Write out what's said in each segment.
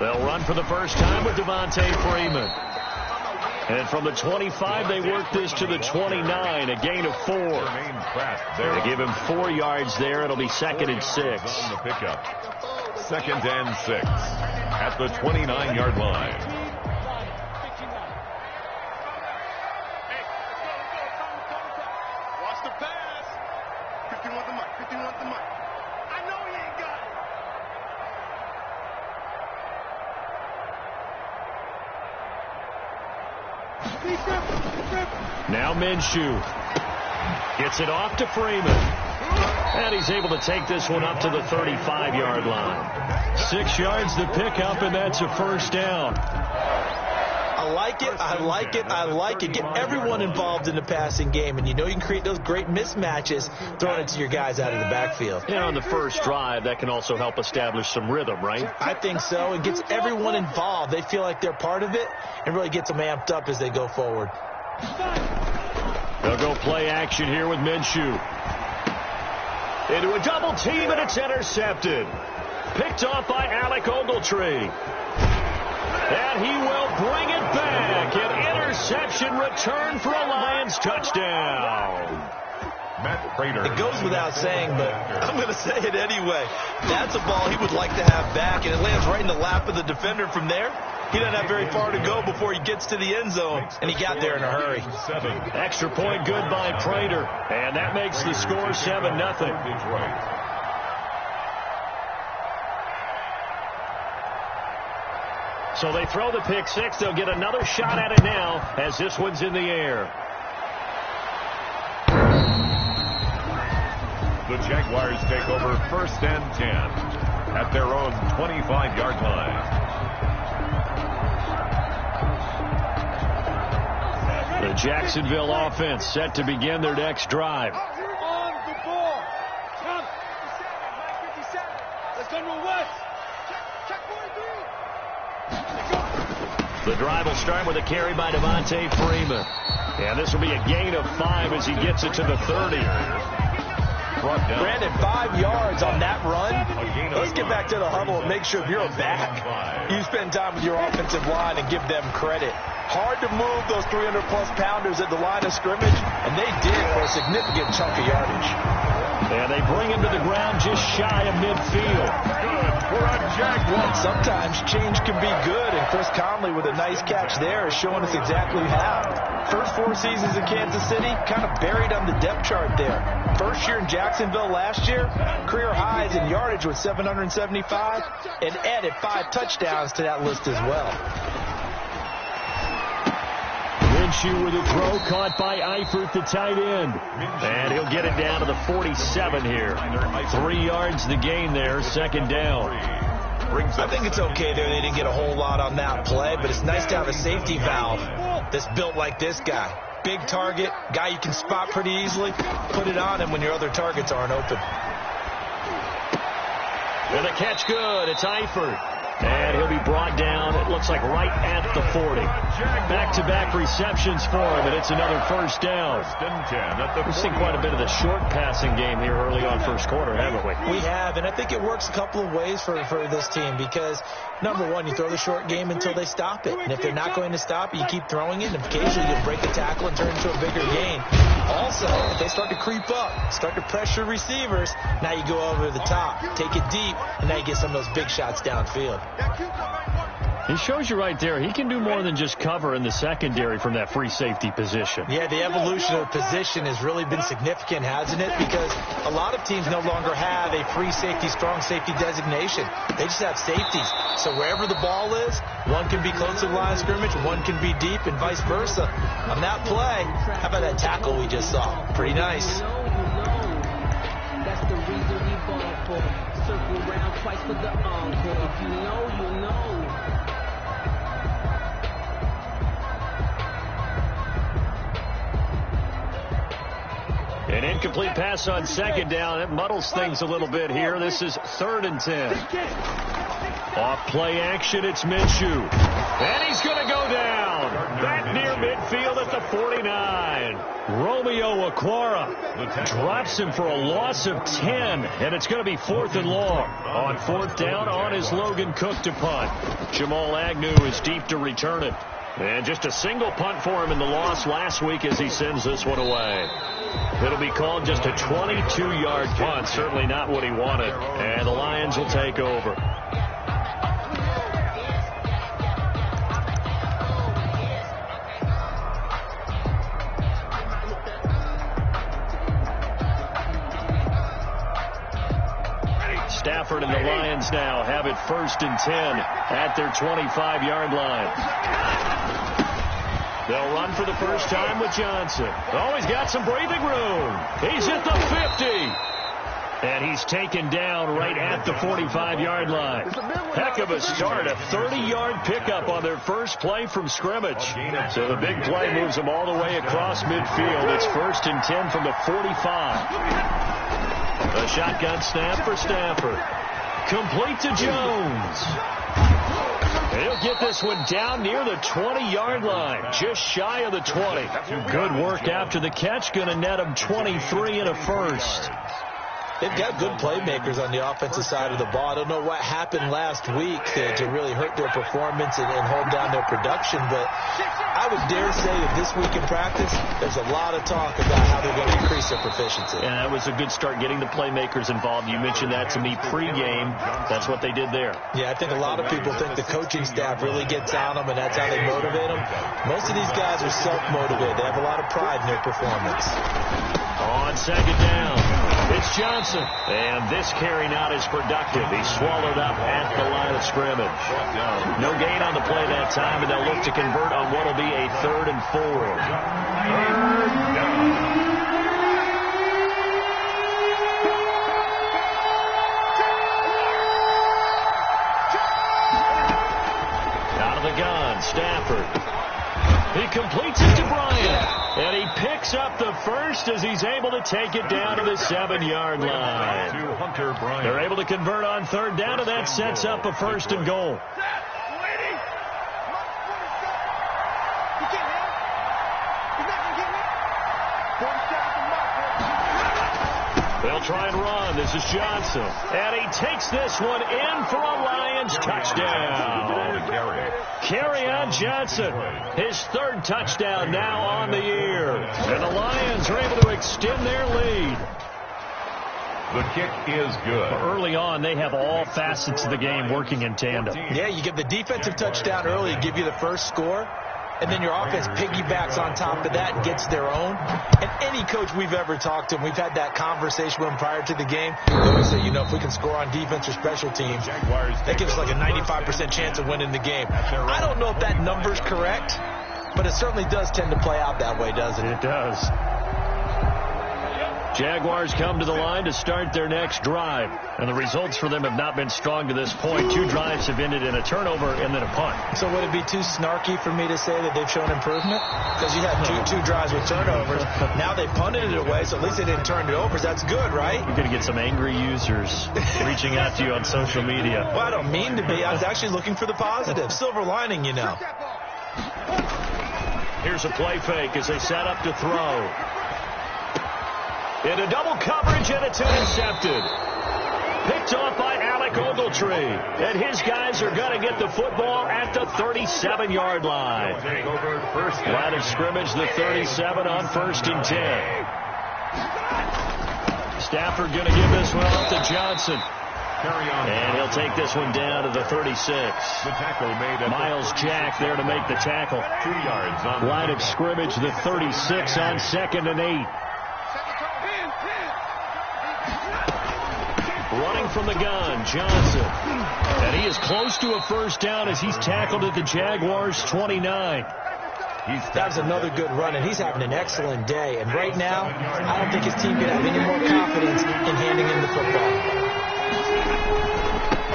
They'll run for the first time with Devontae Freeman. And from the 25, they work this to the 29, a gain of 4. They give him 4 yards there. It'll be 2nd and 6. On the pickup. 2nd and 6 at the 29-yard line. Watch the pass. 50 wants the mic. 50 wants the mic. I know he ain't got it. Now Minshew gets it off to Freeman. And he's able to take this one up to the 35-yard line. 6 yards to pick up, and that's a first down. I like it. I like it. I like it. Get everyone involved in the passing game, and you know you can create those great mismatches throwing it to your guys out of the backfield. And on the first drive, that can also help establish some rhythm, right? I think so. It gets everyone involved. They feel like they're part of it and really gets them amped up as they go forward. They'll go play action here with Minshew. Into a double team, and it's intercepted. Picked off by Alec Ogletree. And he will bring it back. An interception return for a Lions touchdown. Matt Prater. It goes without saying, but I'm going to say it anyway. That's a ball he would like to have back, and it lands right in the lap of the defender from there. He doesn't have very far to go before he gets to the end zone, and he got there in a hurry. Extra point good by Prater, and that makes the score 7-0. Detroit. So they throw the pick six. They'll get another shot at it now as this one's in the air. The Jaguars take over 1st and 10 at their own 25-yard line. The Jacksonville offense set to begin their next drive. On the ball. Come. 57. Let's go to West. Check 43. The drive will start with a carry by Devontae Freeman. And this will be a gain of 5 as he gets it to the 30. Brandon, 5 yards on that run. Let's get back to the huddle and make sure if you're a back, you spend time with your offensive line and give them credit. Hard to move those 300-plus pounders at the line of scrimmage, and they did for a significant chunk of yardage. And they bring him to the ground just shy of midfield. Good for a Jaguar. Sometimes change can be good, and Chris Conley with a nice catch there is showing us exactly how. First 4 seasons in Kansas City, kind of buried on the depth chart there. First year in Jacksonville last year, career highs in yardage with 775, and added 5 touchdowns to that list as well. Minshew with a throw caught by Eifert, the tight end. And he'll get it down to the 47 here. 3 yards the gain there, 2nd down. I think it's okay there. They didn't get a whole lot on that play, but it's nice to have a safety valve that's built like this guy. Big target, guy you can spot pretty easily. Put it on him when your other targets aren't open. And the catch good. It's Eifert. And he'll be brought down, it looks like right at the 40. Back-to-back receptions for him, and it's another first down. We've seen quite a bit of the short passing game here early on first quarter, haven't we? We have, and I think it works a couple of ways for this team because, number one, you throw the short game until they stop it. And if they're not going to stop it, you keep throwing it, and occasionally you'll break a tackle and turn it into a bigger gain. Also, if they start to creep up, start to pressure receivers, now you go over the top, take it deep, and now you get some of those big shots downfield. He shows you right there, he can do more than just cover in the secondary from that free safety position. Yeah, the evolution of the position has really been significant, hasn't it? Because a lot of teams no longer have a free safety, strong safety designation. They just have safeties. So wherever the ball is, one can be close to the line of scrimmage, one can be deep, and vice versa. On that play, how about that tackle we just saw? Pretty nice. That's the reason we ball for. Circle around twice for the encore. If you know, you know. An incomplete pass on 2nd down. It muddles things a little bit here. This is 3rd and 10. Off play action, it's Minshew. And he's going to go down. That near midfield at the 49. Romeo Okwara drops him for a loss of 10, and it's going to be 4th and long. On 4th down, on is Logan Cook to punt. Jamal Agnew is deep to return it. And just a single punt for him in the loss last week as he sends this one away. It'll be called just a 22-yard punt. Certainly not what he wanted. And the Lions will take over. Stafford and the Lions now have it 1st and 10 at their 25-yard line. They'll run for the first time with Johnson. Oh, he's got some breathing room. He's at the 50. And he's taken down right at the 45-yard line. Heck of a start. A 30-yard pickup on their first play from scrimmage. So the big play moves them all the way across midfield. It's 1st and 10 from the 45. A shotgun snap for Stafford. Complete to Jones. He'll get this one down near the 20-yard line, just shy of the 20. Good work after the catch, going to net him 23 and a first. They've got good playmakers on the offensive side of the ball. I don't know what happened last week to really hurt their performance and hold down their production, but I would dare say that this week in practice, there's a lot of talk about how they're going to increase their proficiency. And that was a good start getting the playmakers involved. You mentioned that to me pregame. That's what they did there. Yeah, I think a lot of people think the coaching staff really gets on them, and that's how they motivate them. Most of these guys are self-motivated. They have a lot of pride in their performance. On 2nd down, it's Johnson. And this carry not as productive. He's swallowed up at the line of scrimmage. No gain on the play that time, and they'll look to convert on what will be a 3rd and 4. 3rd down. Stafford. He completes it to Bryant. And he picks up the first as he's able to take it down to the 7-yard line. They're able to convert on 3rd down, and that sets up a 1st and goal. They'll try and run. This is Johnson. And he takes this one in for a Lions touchdown. Carry on Johnson. His 3rd touchdown now on the year. And the Lions are able to extend their lead. The kick is good. Early on, they have all facets of the game working in tandem. Yeah, you get the defensive touchdown early, give you the first score. And then your offense piggybacks on top of that and gets their own. And any coach we've ever talked to, and we've had that conversation with them prior to the game, they always say, you know, if we can score on defense or special teams, that gives us like a 95% chance of winning the game. I don't know if that number's correct, but it certainly does tend to play out that way, doesn't it? It does. Jaguars come to the line to start their next drive. And the results for them have not been strong to this point. 2 drives have ended in a turnover and then a punt. So would it be too snarky for me to say that they've shown improvement? Because you had two drives with turnovers. Now they punted it away, so at least they didn't turn it over. That's good, right? You're going to get some angry users reaching out to you on social media. Well, I don't mean to be. I was actually looking for the positive. Silver lining, you know. Here's a play fake as they set up to throw. Into double coverage, and it's intercepted. Picked off by Alec Ogletree. And his guys are going to get the football at the 37-yard line. Line of scrimmage, the 37 on 1st and 10. Stafford going to give this one off to Johnson. And he'll take this one down to the 36. Miles Jack there to make the tackle. 2 yards on line of scrimmage, the 36 on 2nd and 8. Running from the gun, Johnson. And he is close to a 1st down as he's tackled at the Jaguars' 29. That was another good run, and he's having an excellent day. And right now, I don't think his team can have any more confidence in handing him the football.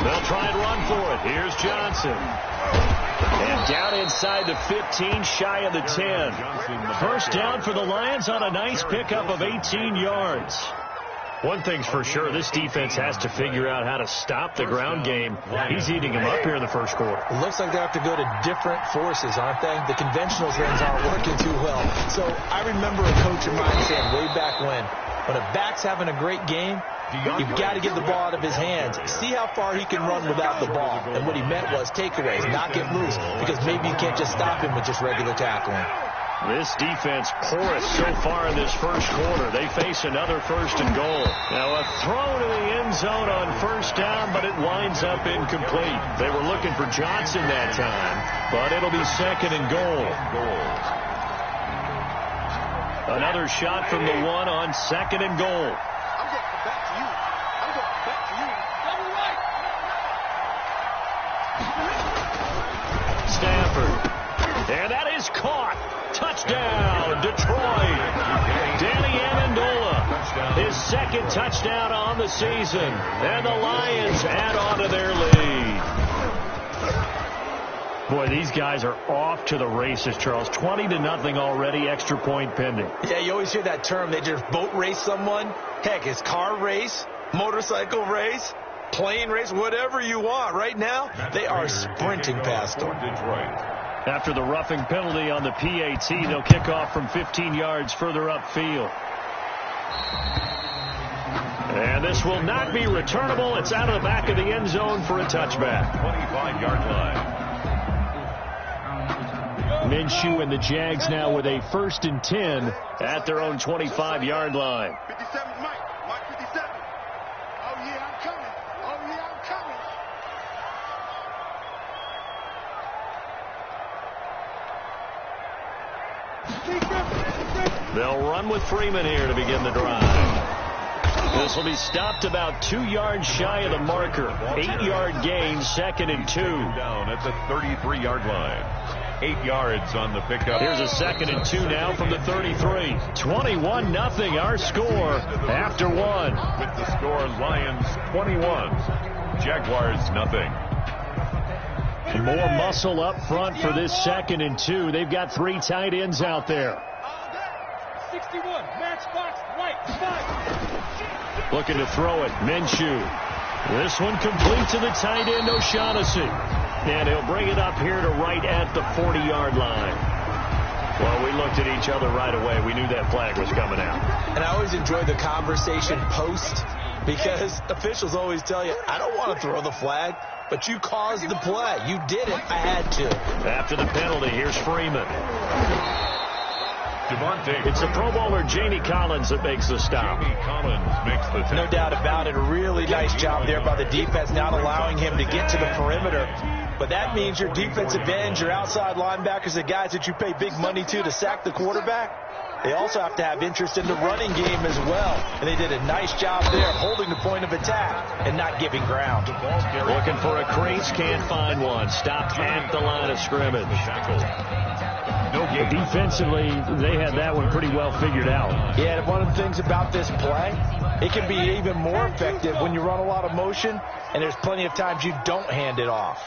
They'll try and run for it. Here's Johnson. And down inside the 15, shy of the 10. 1st down for the Lions on a nice pickup of 18 yards. One thing's for sure, this defense has to figure out how to stop the ground game. He's eating them up here in the first quarter. It looks like they have to go to different forces, aren't they? The conventional trends aren't working too well. So I remember a coach of mine saying way back when a back's having a great game, you've got to get the ball out of his hands. See how far he can run without the ball. And what he meant was takeaways, not get loose, because maybe you can't just stop him with just regular tackling. This defense porous so far in this first quarter. They face another 1st and goal. Now a throw to the end zone on 1st down, but it winds up incomplete. They were looking for Johnson that time, but it'll be 2nd and goal. Another shot from the 1 on 2nd and goal. I'm going back to you. I'm going back to you. Double right. Stafford. And that is caught. Touchdown, Detroit. Danny Amendola, his 2nd touchdown on the season. And the Lions add on to their lead. Boy, these guys are off to the races, Charles. 20-0 already, extra point pending. Yeah, you always hear that term. They just boat race someone. Heck, it's car race, motorcycle race, plane race, whatever you want. Right now, they are sprinting past them. After the roughing penalty on the PAT, they'll kick off from 15 yards further upfield. And this will not be returnable. It's out of the back of the end zone for a touchback. 25-yard line. Minshew and the Jags now with a 1st and 10 at their own 25-yard line. 57, Mike 57. Oh, yeah, I'm coming. Oh, yeah, I'm coming. They'll run with Freeman here to begin the drive. This will be stopped about 2 yards shy of the marker. 8-yard gain, 2nd and 2. Down at the 33-yard line. 8 yards on the pickup. Here's a 2nd and 2 now from the 33. 21-0 our score after 1. With the score, Lions 21, Jaguars 0. More muscle up front for this 2nd and 2. They've got 3 tight ends out there. 61, match box, right, 5. Looking to throw it, Minshew. This one complete to the tight end, O'Shaughnessy. And he'll bring it up here to right at the 40-yard line. Well, we looked at each other right away. We knew that flag was coming out. And I always enjoy the conversation post, because officials always tell you, I don't want to throw the flag, but you caused the play. You did it. I had to. After the penalty, here's Freeman. Devontae. It's the Pro Bowler Jamie Collins that makes the stop. Jamie Collins makes the tackle. No doubt about it. A really nice job there by the defense, not allowing him to get to the perimeter. But that means your defensive ends, your outside linebackers, the guys that you pay big money to sack the quarterback, they also have to have interest in the running game as well. And they did a nice job there holding the point of attack and not giving ground. Looking for a crease, can't find one. Stopped at the line of scrimmage. Defensively, they had that one pretty well figured out. Yeah, and one of the things about this play, it can be even more effective when you run a lot of motion, and there's plenty of times you don't hand it off.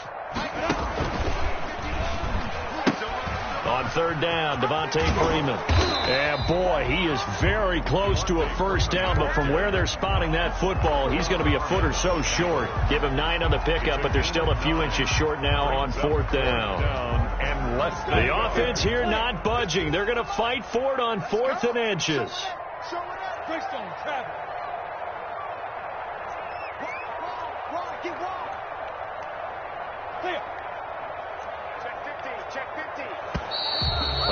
On 3rd down, Devontae Freeman. And boy, he is very close to a 1st down, but from where they're spotting that football, he's going to be a foot or so short. Give him 9 on the pickup, but they're still a few inches short now on 4th down. And the offense here not budging. They're going to fight for it on 4th and inches. Greystone, travel. Wrong, get wrong. Clear. Check 15,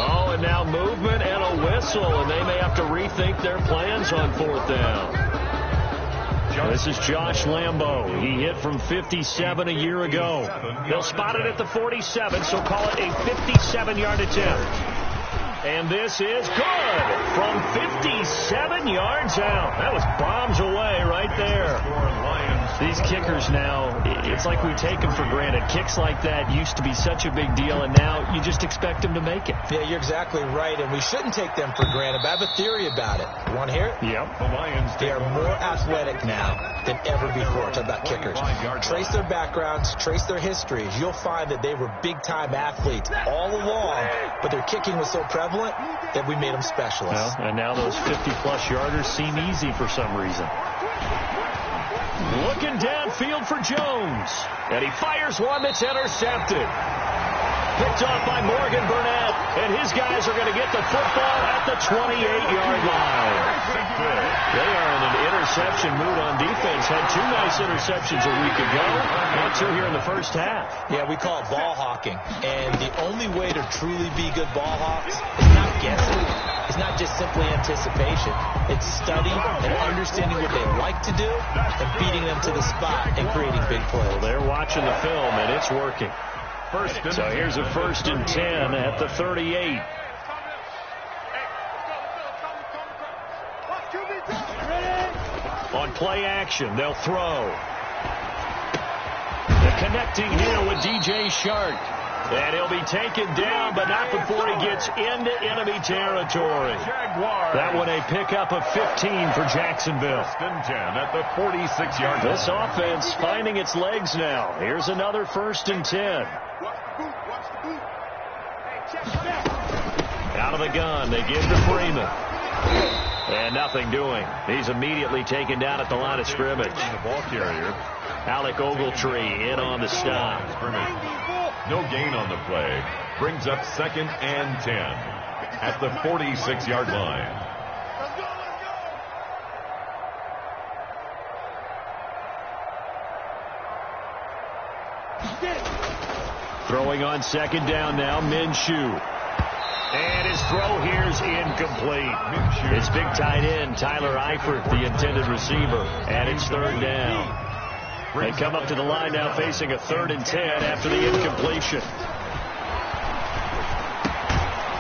Oh, and now movement and a whistle, and they may have to rethink their plans on 4th down. This is Josh Lambo. He hit from 57 a year ago. They'll spot it at the 47, so call it a 57-yard attempt. And this is good from 57 yards out. That was bombs away right there. Lions These kickers now, it's like we take them for granted. Kicks like that used to be such a big deal, and now you just expect them to make it. Yeah, you're exactly right, and we shouldn't take them for granted. But I have a theory about it. You want to hear it? Yep. The Lions, they are more athletic now than ever before. Talk about kickers. Trace their backgrounds, trace their histories. You'll find that they were big-time athletes all along, but their kicking was so prevalent that we made them specialists. Well, and now those 50-plus yarders seem easy for some reason. Looking downfield for Jones. And he fires one that's intercepted. Picked off by Morgan Burnett. And his guys are going to get the football at the 28-yard line. They are in an interception mood on defense. Had 2 nice interceptions a week ago. And 2 here in the first half. Yeah, we call it ball hawking. And the only way to truly be good ball hawks is not guessing. It's not just simply anticipation. It's study and understanding what they like to do and beating them to the spot and creating big plays. Well, they're watching the film, and it's working. So here's a 1st and 10 at the 38. On play action, they'll throw. The connecting here with DJ Shark. And he'll be taken down, but not before he gets into enemy territory. Jaguars. That one a pickup of 15 for Jacksonville. 1st and 10 at the 46-yard line. This offense finding its legs now. Here's another 1st and 10. Out of the gun, they give to Freeman. And nothing doing. He's immediately taken down at the line of scrimmage. The ball carrier. Alec Ogletree in on the stop. No gain on the play. Brings up 2nd and 10 at the 46-yard line. Throwing on 2nd down now, Minshew. And his throw here's incomplete. It's big tight end, Tyler Eifert, the intended receiver. And it's 3rd down. They come up to the line now facing a 3rd and 10 after the incompletion.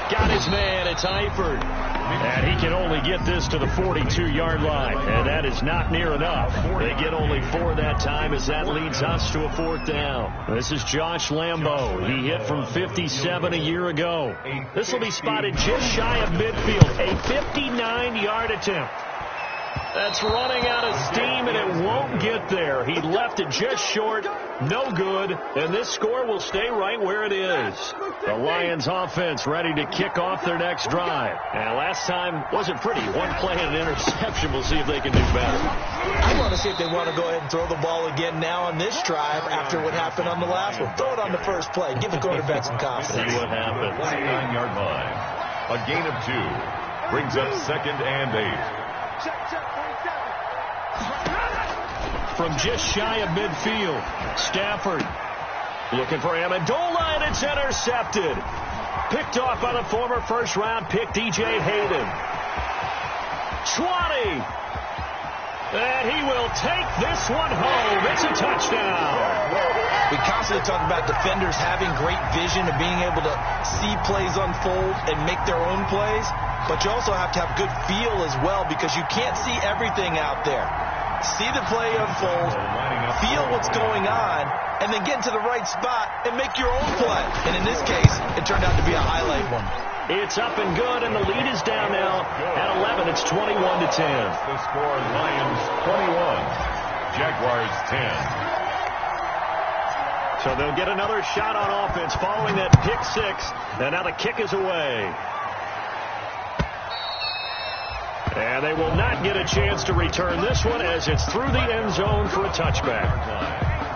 Got his man, it's Eifert. And he can only get this to the 42-yard line. And that is not near enough. They get only 4 that time as that leads us to a 4th down. This is Josh Lambo. He hit from 57 a year ago. This will be spotted just shy of midfield. A 59-yard attempt. That's running out of steam, and it won't get there. He left it just short, no good, and this score will stay right where it is. The Lions offense ready to kick off their next drive. And last time wasn't pretty. 1 play and an interception. We'll see if they can do better. I want to see if they want to go ahead and throw the ball again now on this drive after what happened on the last one. Throw it on the first play. Give the quarterback some confidence. See what happens. 29-yard line. A gain of 2. Brings up 2nd and 8. From just shy of midfield, Stafford looking for Amendola, and it's intercepted. Picked off by the former first-round pick, DJ Hayden. 20. And he will take this one home. It's a touchdown. We constantly talk about defenders having great vision and being able to see plays unfold and make their own plays. But you also have to have good feel as well because you can't see everything out there. See the play unfold, feel what's going on, and then get into the right spot and make your own play. And in this case, it turned out to be a highlight one. It's up and good, and the lead is down now at 11. It's 21-10. The score, Lions 21, Jaguars 10. So they'll get another shot on offense following that pick 6, and now the kick is away. And they will not get a chance to return this one as it's through the end zone for a touchback.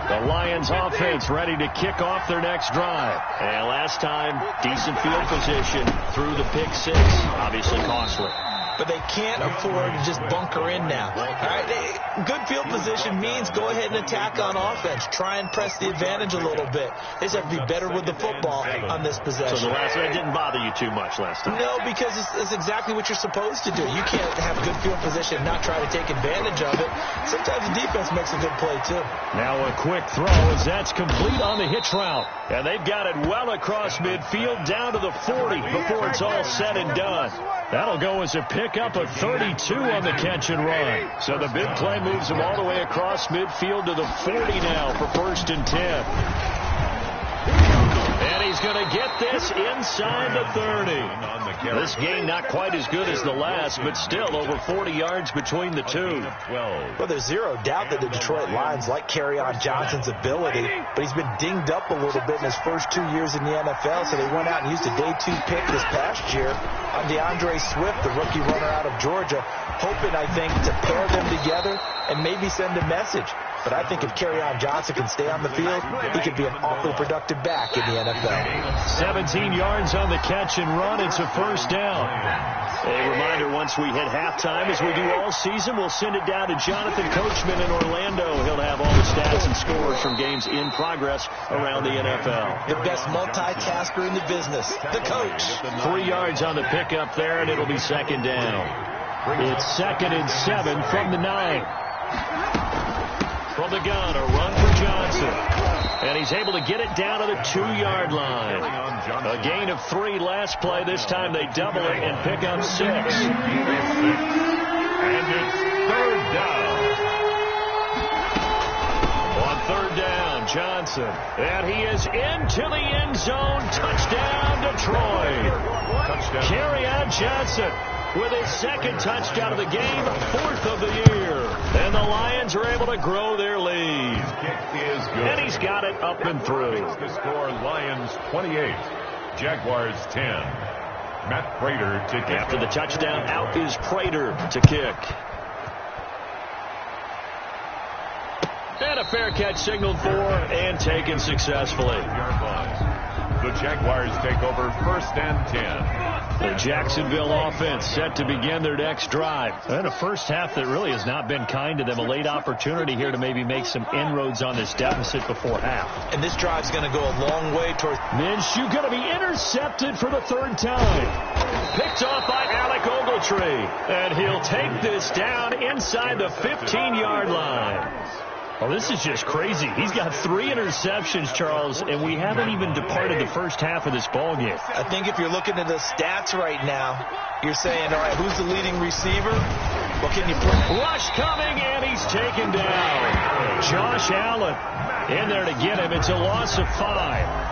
The Lions offense ready to kick off their next drive. And last time, decent field position through the pick 6. Obviously costly. But they can't afford to just bunker in now. All right, good field position means go ahead and attack on offense. Try and press the advantage a little bit. They just have to be better with the football on this possession. So the last one didn't bother you too much last time? No, because it's exactly what you're supposed to do. You can't have good field position and not try to take advantage of it. Sometimes the defense makes a good play, too. Now a quick throw as that's complete on the hitch route. And they've got it well across midfield down to the 40 before it's all said and done. That'll go as a pickup of 32 on the catch and run. So the big play moves him all the way across midfield to the 40 now for 1st and 10. And he's going to get this inside the 30. This game not quite as good as the last, but still over 40 yards between the two. Well, there's zero doubt that the Detroit Lions like Kerryon Johnson's ability, but he's been dinged up a little bit in his first 2 years in the NFL, so they went out and used a day 2 pick this past year on DeAndre Swift, the rookie runner out of Georgia, hoping, I think, to pair them together and maybe send a message. But I think if Kerryon Johnson can stay on the field, he could be an awfully productive back in the NFL. 17 yards on the catch and run. It's a 1st down. A reminder, once we hit halftime, as we do all season, we'll send it down to Jonathan Coachman in Orlando. He'll have all the stats and scores from games in progress around the NFL. The best multitasker in the business, the coach. 3 yards on the pickup there, and it'll be 2nd down. It's 2nd and 7 from the 9. From the gun, a run for Johnson. And he's able to get it down to the 2-yard line. A gain of 3 last play. This time they double it and pick up 6. And it's 3rd down. On 3rd down, Johnson. And he is into the end zone. Touchdown, Detroit. Kerryon Johnson with his 2nd touchdown of the game, 4th of the year. And the Lions are able to grow their lead. Kick is good. And he's got it up and through. The score, Lions 28, Jaguars 10. Matt Prater to kick. After the touchdown, out is Prater to kick. And a fair catch signaled for and taken successfully. The Jaguars take over 1st and 10. The Jacksonville offense set to begin their next drive. And a first half that really has not been kind to them. A late opportunity here to maybe make some inroads on this deficit before half. And this drive's going to go a long way towards... Minshew going to be intercepted for the 3rd time. Picked off by Alec Ogletree. And he'll take this down inside the 15-yard line. Oh, this is just crazy. He's got 3 interceptions, Charles, and we haven't even departed the first half of this ballgame. I think if you're looking at the stats right now, you're saying, all right, who's the leading receiver? Well, can you play? Rush coming, and he's taken down. Josh Allen in there to get him. It's a loss of 5.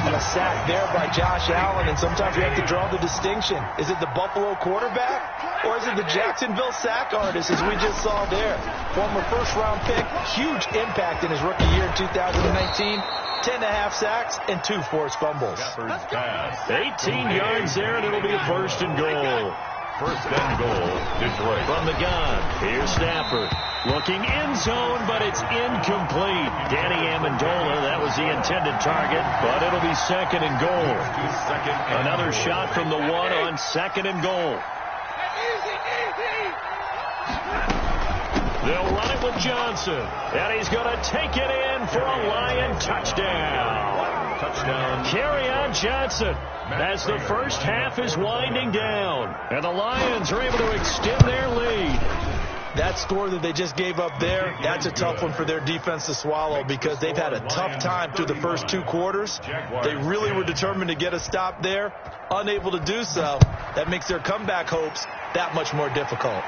A sack there by Josh Allen, and sometimes we have to draw the distinction. Is it the Buffalo quarterback, or is it the Jacksonville sack artist, as we just saw there? Former first-round pick, huge impact in his rookie year in 2019. 10.5 sacks and 2 forced fumbles. 18 yards there, and it'll be a 1st and goal. 1st and goal, Detroit. From the gun, here's Stafford. Looking end zone, but it's incomplete. Danny Amendola, that was the intended target, but it'll be 2nd and goal. Another shot from the 1 on 2nd and goal. They'll run it with Johnson, and he's going to take it in for a Lion touchdown. Kerryon Johnson as the first half is winding down, and the Lions are able to extend their lead. That score that they just gave up there, that's a tough one for their defense to swallow because they've had a tough time through the first 2 quarters. They really were determined to get a stop there, unable to do so. That makes their comeback hopes that much more difficult.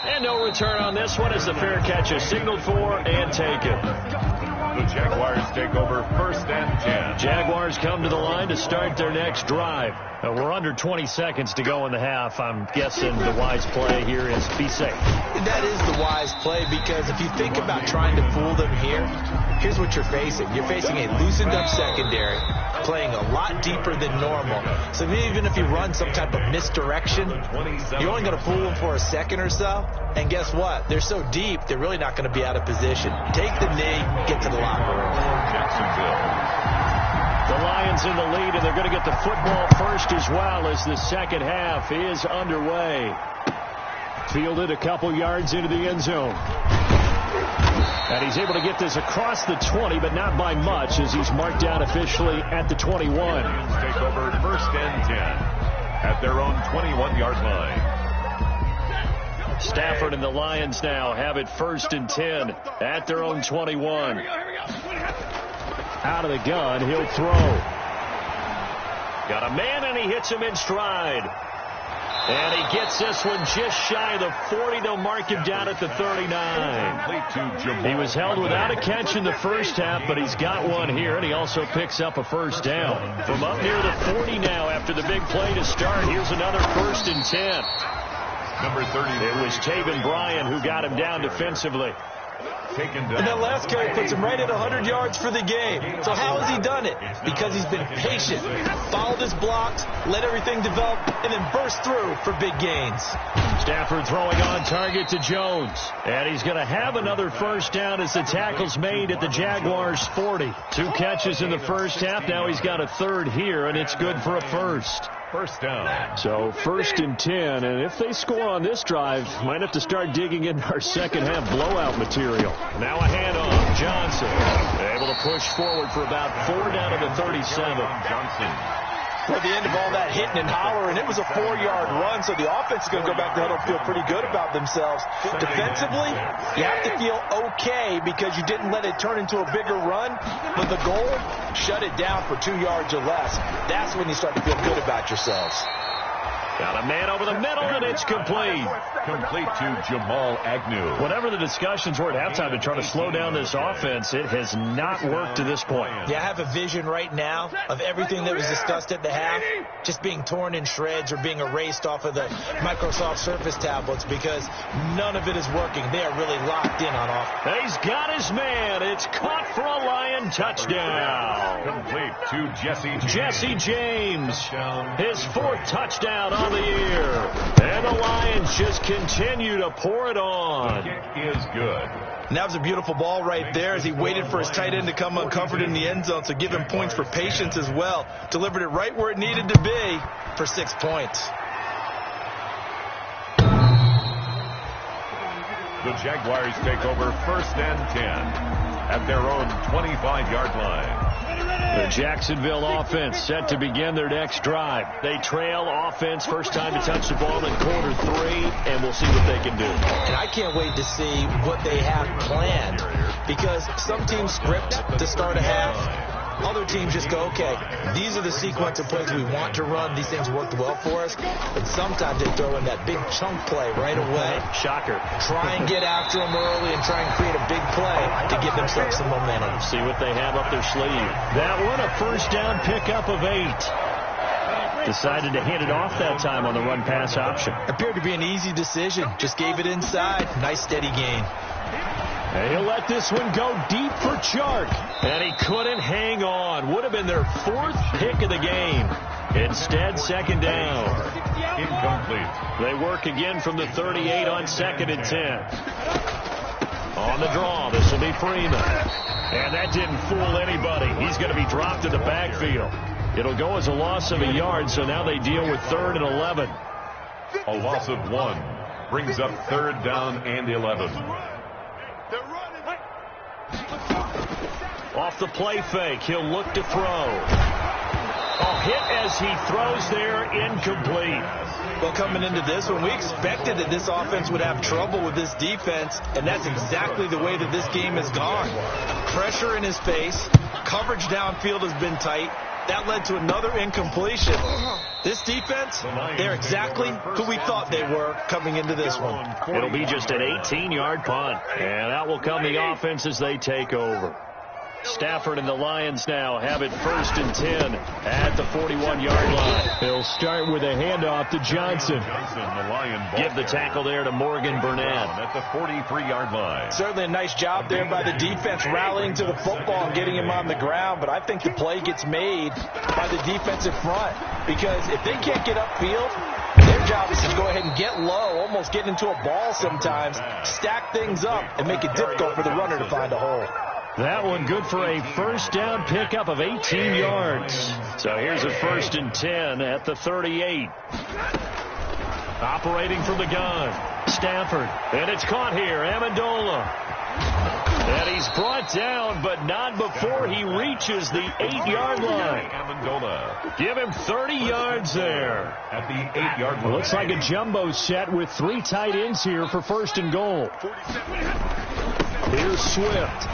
And no return on this one as the fair catch is signaled for and taken. The Jaguars take over 1st and 10. Jaguars come to the line to start their next drive. We're under 20 seconds to go in the half. I'm guessing the wise play here is be safe. That is the wise play because if you think about trying to fool them here, here's what you're facing. You're facing a loosened up secondary, playing a lot deeper than normal. So even if you run some type of misdirection, you're only going to fool them for a second or so. And guess what? They're so deep, they're really not going to be out of position. Take the knee, get to the locker room. Jacksonville. The Lions in the lead, and they're going to get the football first as well as the second half is underway. Fielded a couple yards into the end zone. And he's able to get this across the 20, but not by much as he's marked down officially at the 21. Take over 1st and 10 at their own 21-yard line. Stafford and the Lions now have it 1st and 10 at their own 21. Out of the gun, he'll throw. Got a man, and he hits him in stride. And he gets this one just shy of the 40. They'll mark him down at the 39. He was held without a catch in the first half, but he's got one here, and he also picks up a first down. From up near the 40 now after the big play to start, here's another 1st and 10. Number 30. It was Taven Bryan who got him down defensively. And that last carry puts him right at 100 yards for the game. So how has he done it? Because he's been patient, followed his blocks, let everything develop, and then burst through for big gains. Stafford throwing on target to Jones. And he's going to have another first down as the tackle's made at the Jaguars' 40. 2 catches in the first half. Now he's got a third here, and it's good for a first. First down. So 1st and 10, and if they score on this drive, might have to start digging into our second half blowout material. Now a handoff. Johnson able to push forward for about 4 down to the 37. Johnson. At the end of all that hitting and hollering, it was a 4-yard run, so the offense is going to go back to huddle and feel pretty good about themselves. Defensively, you have to feel okay because you didn't let it turn into a bigger run, but the goal, shut it down for 2 yards or less. That's when you start to feel good about yourselves. Got a man over the middle, and it's complete. Complete to Jamal Agnew. Whatever the discussions were at halftime to try to slow down this offense, it has not worked to this point. Yeah, I have a vision right now of everything that was discussed at the half just being torn in shreds or being erased off of the Microsoft Surface tablets because none of it is working. They are really locked in on offense. He's got his man. It's caught for a Lion touchdown. Complete to Jesse James. His 4th touchdown on the year. And the Lions just continue to pour it on. The kick is good. And that was a beautiful ball right there as he waited for his tight end to come uncovered in the end zone, so give him points for patience as well. Delivered it right where it needed to be for 6 points. The Jaguars take over 1st and 10 at their own 25-yard line. The Jacksonville offense set to begin their next drive. They trail offense, first time to touch the ball in quarter 3, and we'll see what they can do. And I can't wait to see what they have planned because some teams script to start a half. Other teams just go, okay, these are the sequence of plays we want to run. These things worked well for us. But sometimes they throw in that big chunk play right away. Shocker. Try and get after them early and try and create a big play to give themselves some momentum. See what they have up their sleeve. That one, a first down pickup of 8. Decided to hand it off that time on the run-pass option. Appeared to be an easy decision. Just gave it inside. Nice steady gain. He'll let this one go deep for Chark. And he couldn't hang on. Would have been their 4th pick of the game. Instead, 2nd down. Incomplete. They work again from the 38 on 2nd and 10. On the draw, this will be Freeman. And that didn't fool anybody. He's going to be dropped in the backfield. It'll go as a loss of a yard, so now they deal with 3rd and 11. A loss of 1 brings up 3rd down and 11. Off the play fake, he'll look to throw. A hit as he throws there, incomplete. Well, coming into this one, we expected that this offense would have trouble with this defense, and that's exactly the way that this game has gone. Pressure in his face, coverage downfield has been tight. That led to another incompletion. This defense, they're exactly who we thought they were coming into this one. It'll be just an 18-yard punt, and that will come the offense as they take over. Stafford and the Lions now have it 1st and 10 at the 41-yard line. They'll start with a handoff to Johnson. The Lion Give the tackle there to Morgan Burnett. At the 43-yard line. Certainly a nice job there by the defense rallying to the football and getting him on the ground, but I think the play gets made by the defensive front because if they can't get upfield, their job is to go ahead and get low, almost get into a ball sometimes, stack things up, and make it difficult for the runner to find a hole. That one good for a first down pickup of 18 yards. So here's a 1st and 10 at the 38. Operating from the gun, Stafford. And it's caught here, Amendola. And he's brought down, but not before he reaches the 8-yard line. Amendola. Give him 30 yards there. At the 8-yard line. Looks like a jumbo set with 3 tight ends here for 1st and goal. Here's Swift.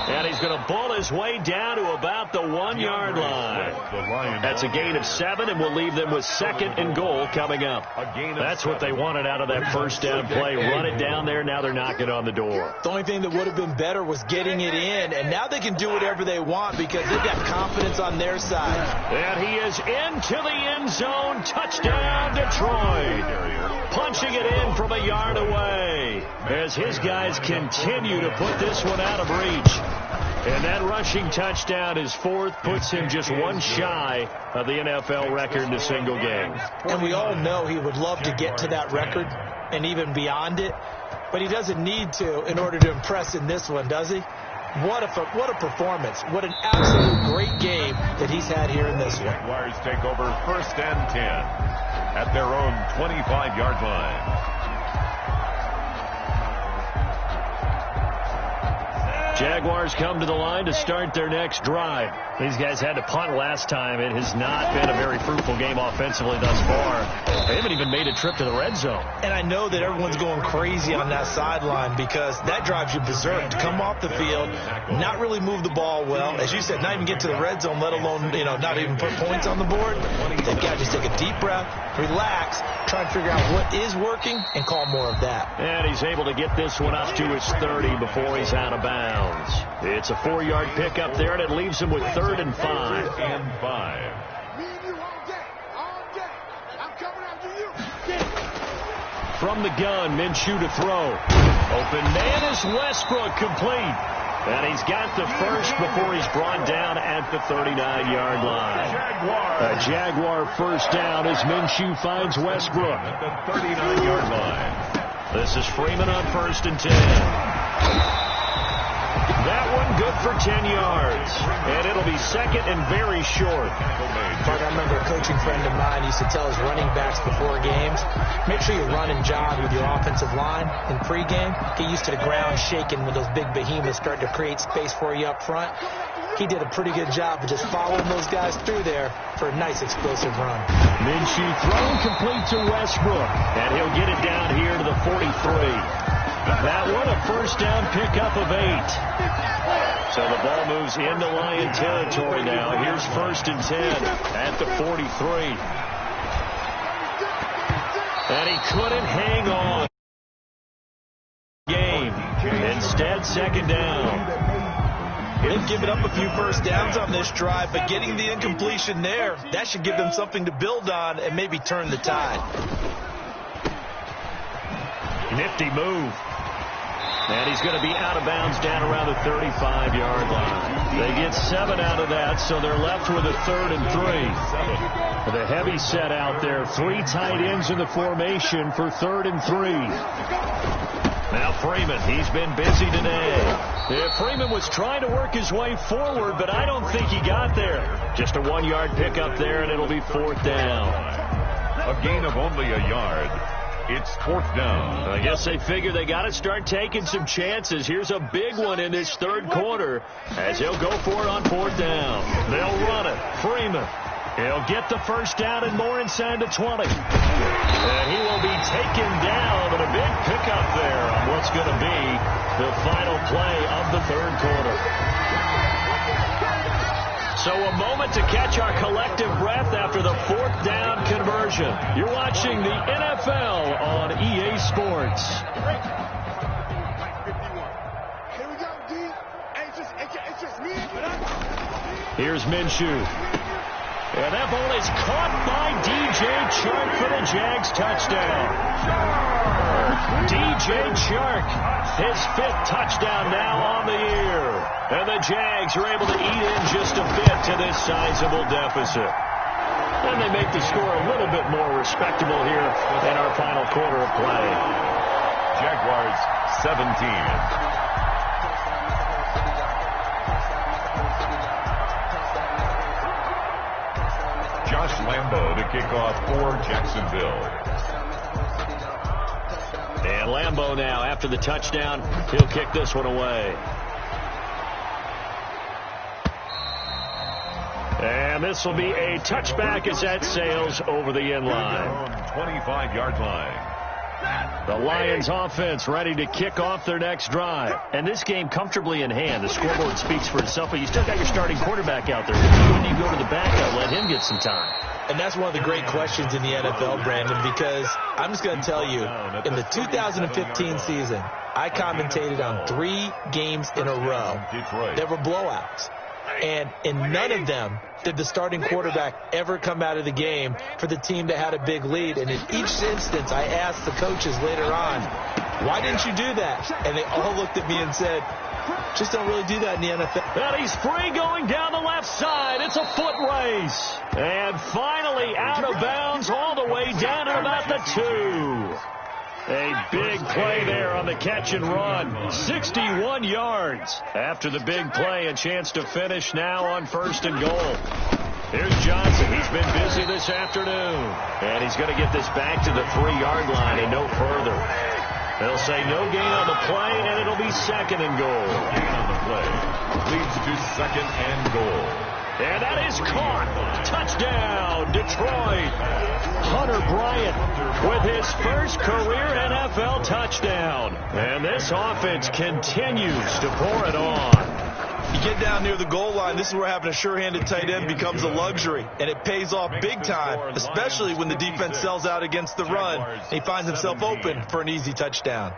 And he's going to ball his way down to about the 1-yard line. That's a gain of 7, and we'll leave them with 2nd and goal coming up. That's what they wanted out of that first down play. Run it down there. Now they're knocking on the door. The only thing that would have been better was getting it in, and now they can do whatever they want because they've got confidence on their side. And he is into the end zone. Touchdown, Detroit. Punching it in from a yard away as his guys continue to put this one out of reach. And that rushing touchdown, his 4th, puts him just one shy of the NFL record in a single game. And we all know he would love to get to that record and even beyond it, but he doesn't need to in order to impress in this one, does he? What a performance. What an absolute great game that he's had here in this one. Jaguars take over 1st and 10 at their own 25-yard line. Jaguars come to the line to start their next drive. These guys had to punt last time. It has not been a very fruitful game offensively thus far. They haven't even made a trip to the red zone. And I know that everyone's going crazy on that sideline because that drives you berserk. To come off the field, not really move the ball well. As you said, not even get to the red zone, let alone, not even put points on the board. They've got to just take a deep breath, relax, try and figure out what is working, and call more of that. And he's able to get this one up to his 30 before he's out of bounds. It's a 4-yard pickup there, and it leaves him with 3rd and 5. From the gun, Minshew to throw. Open man is Westbrook, complete. And he's got the first before he's brought down at the 39-yard line. A Jaguar first down as Minshew finds Westbrook. At the 39-yard line. This is Freeman on 1st and 10. That one good for 10 yards. And it'll be 2nd and very short. Mark, I remember a coaching friend of mine used to tell his running backs before games, make sure you run and jog with your offensive line in pregame. Get used to the ground shaking when those big behemoths start to create space for you up front. He did a pretty good job of just following those guys through there for a nice explosive run. Minshew thrown complete to Westbrook. And he'll get it down here to the 43. That one a first down pickup of 8. So the ball moves into Lion territory now. Here's 1st and 10 at the 43. And he couldn't hang on. Game. Instead, 2nd down. They've given up a few first downs on this drive, but getting the incompletion there, that should give them something to build on and maybe turn the tide. Nifty move. And he's going to be out of bounds down around the 35-yard line. They get 7 out of that, so they're left with a 3rd and 3. The heavy set out there. 3 tight ends in the formation for 3rd and 3. Now Freeman, he's been busy today. Yeah, Freeman was trying to work his way forward, but I don't think he got there. Just a 1-yard pickup there, and it'll be 4th down. A gain of only a yard. It's 4th down. I guess they figure they got to start taking some chances. Here's a big one in this 3rd quarter as he'll go for it on 4th down. They'll run it. Freeman. He'll get the first down and more inside the 20. And he will be taken down, but a big pickup there on what's going to be the final play of the 3rd quarter. So a moment to catch our collective breath after the 4th down conversion. You're watching the NFL on EA Sports. Here we go, D. It's just me. Here's Minshew. And that ball is caught by DJ Chark for the Jags touchdown. DJ Chark, his 5th touchdown now on the year. And the Jags are able to eat in just a bit to this sizable deficit. And they make the score a little bit more respectable here in our final quarter of play. Jaguars 17. Josh Lambo to kick off for Jacksonville. And Lambo now, after the touchdown, he'll kick this one away. And this will be a touchback as that sails over the end line. 25-yard line. The Lions offense ready to kick off their next drive. And this game comfortably in hand. The scoreboard speaks for itself, but you still got your starting quarterback out there. When you go to the backup, let him get some time. And that's one of the great questions in the NFL, Brandon, because I'm just going to tell you, in the 2015 season, I commentated on 3 games in a row. There were blowouts. And in none of them did the starting quarterback ever come out of the game for the team that had a big lead. And in each instance, I asked the coaches later on, why didn't you do that? And they all looked at me and said, just don't really do that in the NFL. And he's free going down the left side. It's a foot race. And finally out of bounds all the way down to about the 2. A big play there on the catch and run. 61 yards. After the big play, a chance to finish now on 1st and goal. Here's Johnson. He's been busy this afternoon. And he's going to get this back to the 3-yard line and no further. They'll say no gain on the play, and it'll be 2nd and goal. No gain on the play. Leads to 2nd and goal. And that is caught. Touchdown, Detroit. Hunter Bryant with his first career NFL touchdown. And this offense continues to pour it on. You get down near the goal line, this is where having a sure-handed tight end becomes a luxury. And it pays off big time, especially when the defense sells out against the run. And he finds himself open for an easy touchdown.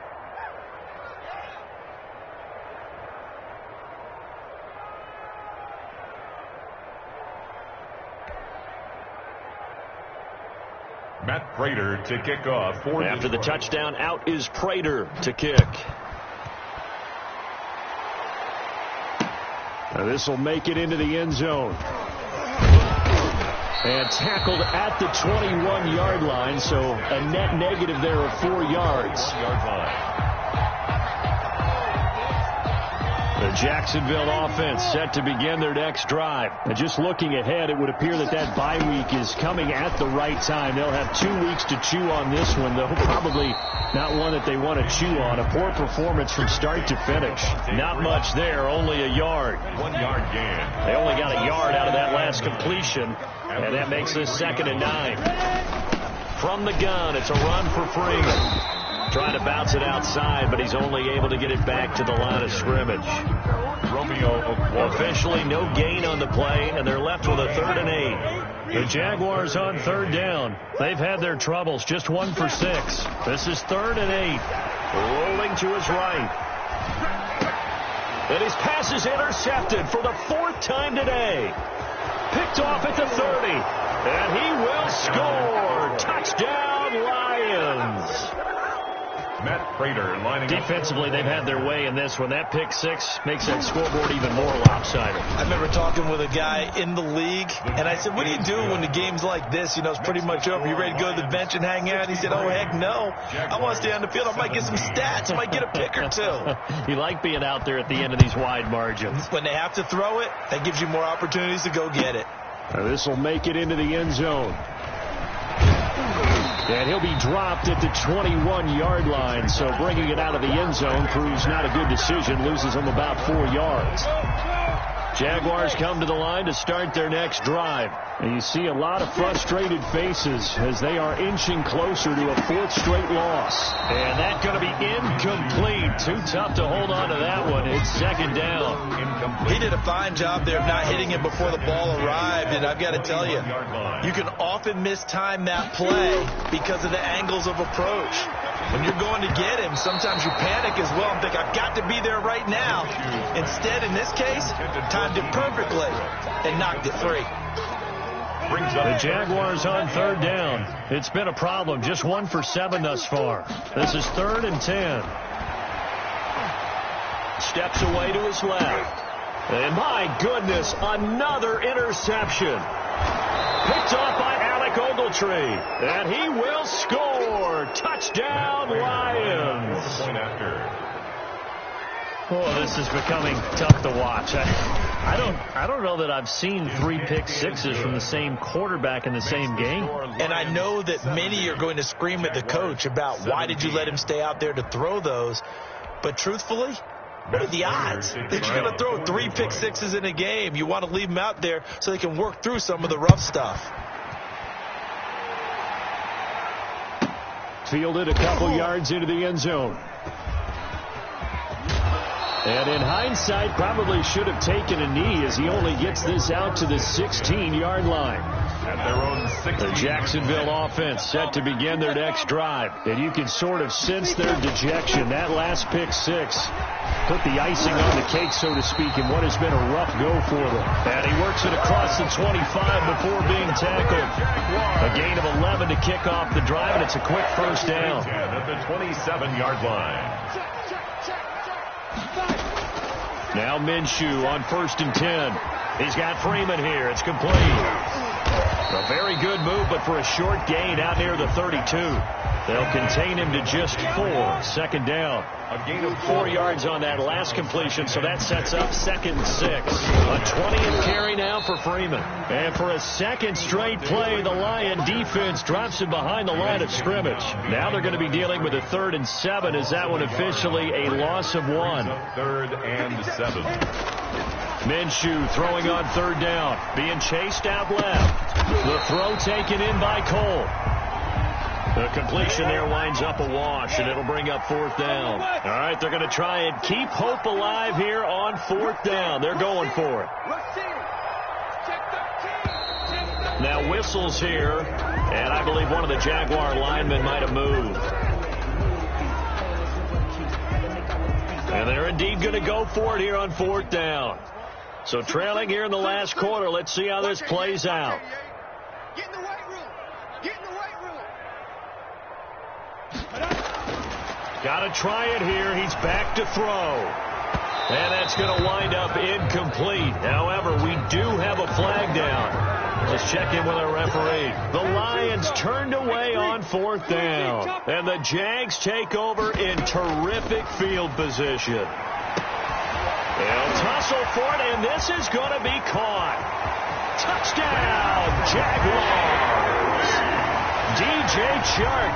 Matt Prater to kick off. After the touchdown, out is Prater to kick. Now this will make it into the end zone. And tackled at the 21-yard line, so a net negative there of 4 yards. The Jacksonville offense set to begin their next drive. And just looking ahead, it would appear that bye week is coming at the right time. They'll have 2 weeks to chew on this one, though probably not one that they want to chew on. A poor performance from start to finish. Not much there, only a yard. 1 yard gain. They only got a yard out of that last completion, and that makes this 2nd and 9. From the gun, it's a run for Freeman. Trying to bounce it outside, but he's only able to get it back to the line of scrimmage. Officially no gain on the play, and they're left with a 3rd and 8. The Jaguars on 3rd down. They've had their troubles, just 1 for 6. This is 3rd and 8. Rolling to his right. And his pass is intercepted for the 4th time today. Picked off at the 30. And he will score. Touchdown, Lions. Matt Prater lining Defensively, they've had their way in this one. That pick 6 makes that scoreboard even more lopsided. I remember talking with a guy in the league, and I said, what do you do when the game's like this? You know, it's pretty much over. You ready to go to the bench and hang out? He said, oh, heck no. I want to stay on the field. I might get some stats. I might get a pick or 2. You like being out there at the end of these wide margins. When they have to throw it, that gives you more opportunities to go get it. This will make it into the end zone. And he'll be dropped at the 21-yard line, so bringing it out of the end zone proves not a good decision, loses him about 4 yards. Jaguars come to the line to start their next drive. And you see a lot of frustrated faces as they are inching closer to a 4th straight loss. And that's going to be incomplete. Too tough to hold on to that one. It's 2nd down. He did a fine job there of not hitting it before the ball arrived. And I've got to tell you, you can often mistime that play because of the angles of approach. When you're going to get him, sometimes you panic as well and think, I've got to be there right now. Instead, in this case, timed it perfectly and knocked it free. The Jaguars on 3rd down. It's been a problem. Just 1 for 7 thus far. This is 3rd and 10. Steps away to his left. And my goodness, another interception. Picked off by Alec Ogletree. And he will score. Touchdown, Lions. Oh, this is becoming tough to watch. I don't know that I've seen 3 pick sixes from the same quarterback in the same game. And I know that many are going to scream at the coach about why did you let him stay out there to throw those. But truthfully, what are the odds that you're going to throw 3 pick sixes in a game? You want to leave them out there so they can work through some of the rough stuff. fielded a couple yards into the end zone. And in hindsight, probably should have taken a knee as he only gets this out to the 16-yard line. At their own 16. The Jacksonville offense set to begin their next drive. And you can sort of sense their dejection. That last pick six put the icing on the cake, so to speak, in what has been a rough go for them. And he works it across the 25 before being tackled. A gain of 11 to kick off the drive, and it's a quick first down. At the 27-yard line. Now Minshew on 1st and 10. He's got Freeman here. It's complete. A very good move, but for a short gain out near the 32. They'll contain him to just 4. Second down. A gain of 4 yards on that last completion, so that sets up 2nd and 6. A 20th carry now for Freeman. And for a second straight play, the Lion defense drops him behind the line of scrimmage. Now they're going to be dealing with a 3rd and 7. Is that one officially a loss of 1? 3rd and 7. Minshew throwing on 3rd down. Being chased out left. The throw taken in by Cole. The completion there winds up a wash, and it'll bring up 4th down. All right, they're going to try and keep hope alive here on 4th down. They're going for it. Now whistles here, and I believe one of the Jaguar linemen might have moved. And they're indeed going to go for it here on 4th down. So trailing here in the last quarter. Let's see how this plays out. Get in the weight room. Get in the weight room. Got to try it here. He's back to throw. And that's going to wind up incomplete. However, we do have a flag down. Let's check in with our referee. The Lions turned away on 4th down. And the Jags take over in terrific field position. They'll tussle for it, and this is going to be caught. Touchdown, Jaguars. DJ Chark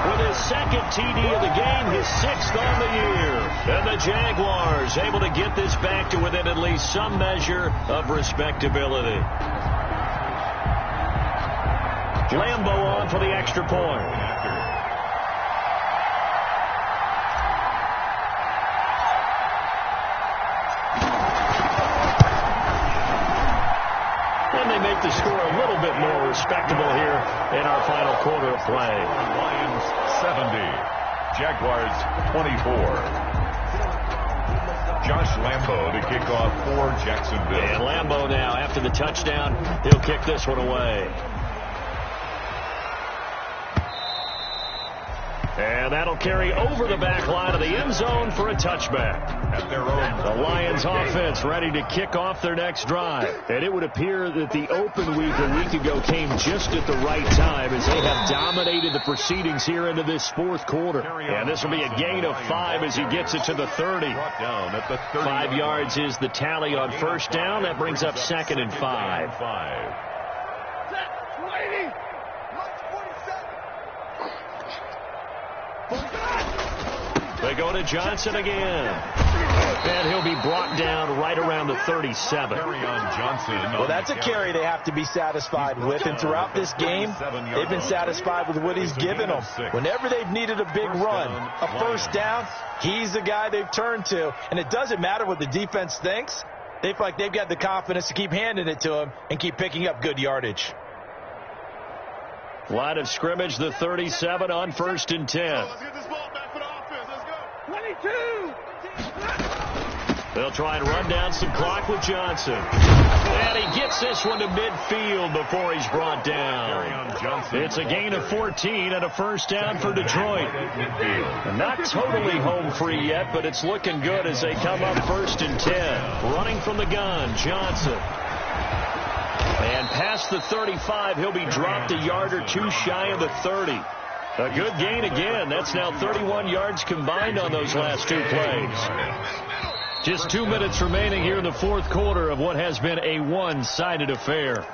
with his 2nd TD of the game, his 6th on the year. And the Jaguars able to get this back to within at least some measure of respectability. Lambo on for the extra point. Make the score a little bit more respectable here in our final quarter of play. Lions 70, Jaguars 24. Josh Lambo to kick off for Jacksonville. And Lambo now, after the touchdown, he'll kick this one away. And that'll carry over the back line of the end zone for a touchback. At their own. The Lions offense ready to kick off their next drive. And it would appear that the open week a week ago came just at the right time as they have dominated the proceedings here into this 4th quarter. And this will be a gain of 5 as he gets it to the 30. Down at the 30. 5 yards is the tally on 1st down. That brings up 2nd and 5. They go to Johnson again. And he'll be brought down right around the 37. Well, that's a carry they have to be satisfied with. And throughout this game, they've been satisfied with what he's given them. Whenever they've needed a big run, a 1st down, he's the guy they've turned to. And it doesn't matter what the defense thinks. They feel like they've got the confidence to keep handing it to him and keep picking up good yardage. Line of scrimmage, the 37 on 1st and 10. Let's get this ball back for the offense. Let's go. 22. They'll try and run down some clock with Johnson. And he gets this one to midfield before he's brought down. It's a gain of 14 and a 1st down for Detroit. Not totally home free yet, but it's looking good as they come up 1st and 10. Running from the gun, Johnson. And past the 35, he'll be dropped a yard or two shy of the 30. A good gain again. That's now 31 yards combined on those last 2 plays. Just 2 minutes remaining here in the 4th quarter of what has been a one-sided affair.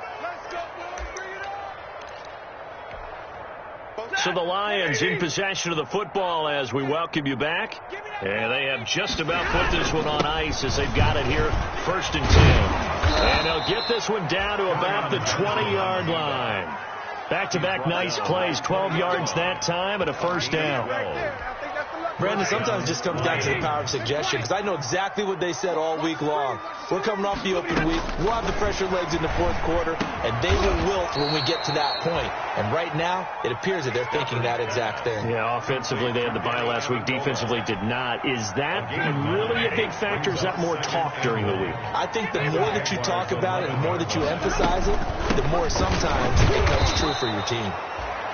So the Lions in possession of the football as we welcome you back. And they have just about put this one on ice as they've got it here 1st and 10. And they'll get this one down to about the 20-yard line. Back-to-back nice plays, 12 yards that time and a first down. Brandon, sometimes it just comes down to the power of suggestion, because I know exactly what they said all week long. We're coming off the open week. We'll have the pressure legs in the fourth quarter, and they will wilt when we get to that point. And right now, it appears that they're thinking that exact thing. Yeah, offensively, they had the bye last week. Defensively, did not. Is that really a big factor? Is that more talk during the week? I think the more that you talk about it, the more that you emphasize it, the more sometimes it comes true for your team.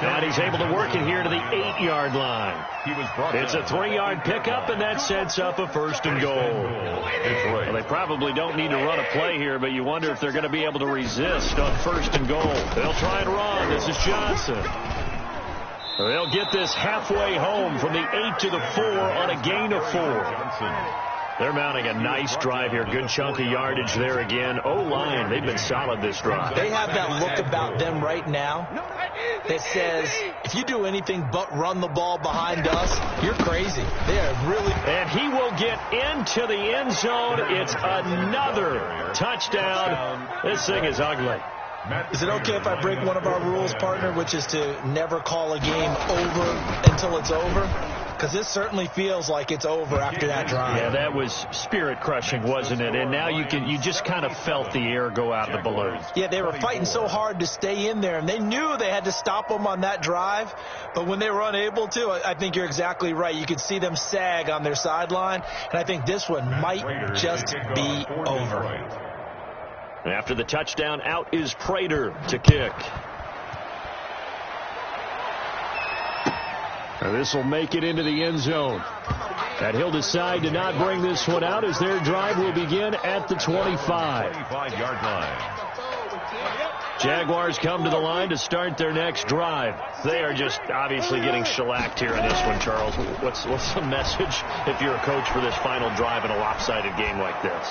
And he's able to work it here to the 8-yard line. It's a 3-yard pickup, and that sets up a first and goal. Well, they probably don't need to run a play here, but you wonder if they're going to be able to resist on first and goal. They'll try and run. This is Johnson. They'll get this halfway home from the 8 to the 4 on a gain of 4. They're mounting a nice drive here. Good chunk of yardage there again. O-line, they've been solid this drive. They have that look about them right now that says, if you do anything but run the ball behind us, you're crazy. They are really... And he will get into the end zone. It's another touchdown. This thing is ugly. Is it okay if I break one of our rules, partner, which is to never call a game over until it's over? Because this certainly feels like it's over after that drive. Yeah, that was spirit-crushing, wasn't it? And now you just kind of felt the air go out of the balloon. Yeah, they were fighting so hard to stay in there, and they knew they had to stop them on that drive. But when they were unable to, I think you're exactly right. You could see them sag on their sideline, and I think this one might just be over. After the touchdown, out is Prater to kick. This will make it into the end zone. And he'll decide to not bring this one out as their drive will begin at the 25-yard line. Jaguars come to the line to start their next drive. They are just obviously getting shellacked here in this one, Charles. What's the message if you're a coach for this final drive in a lopsided game like this?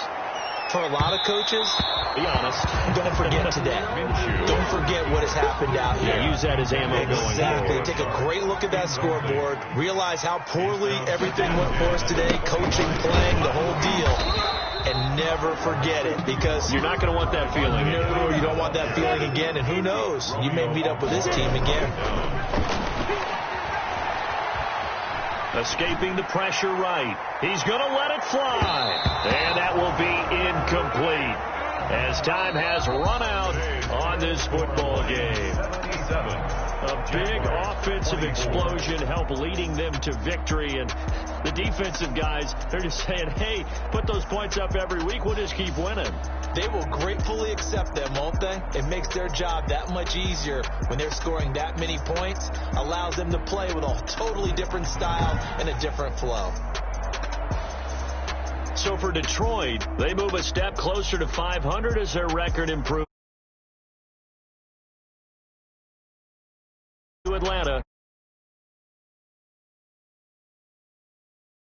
For a lot of coaches, be honest, don't forget today. Don't forget what has happened out here. Yeah, use that as ammo going forward. Exactly. Take a great look at that scoreboard. Realize how poorly everything went for us today. Coaching, playing, the whole deal. And never forget it, because you're not going to want that feeling. No, you don't want that feeling again. And who knows? You may meet up with this team again. Escaping the pressure right. He's going to let it fly. And that will be incomplete as time has run out on this football game. A big offensive explosion helped leading them to victory. And the defensive guys, they're just saying, hey, put those points up every week. We'll just keep winning. They will gratefully accept them, won't they? It makes their job that much easier when they're scoring that many points. Allows them to play with a totally different style and a different flow. So for Detroit, they move a step closer to 500 as their record improves. To Atlanta.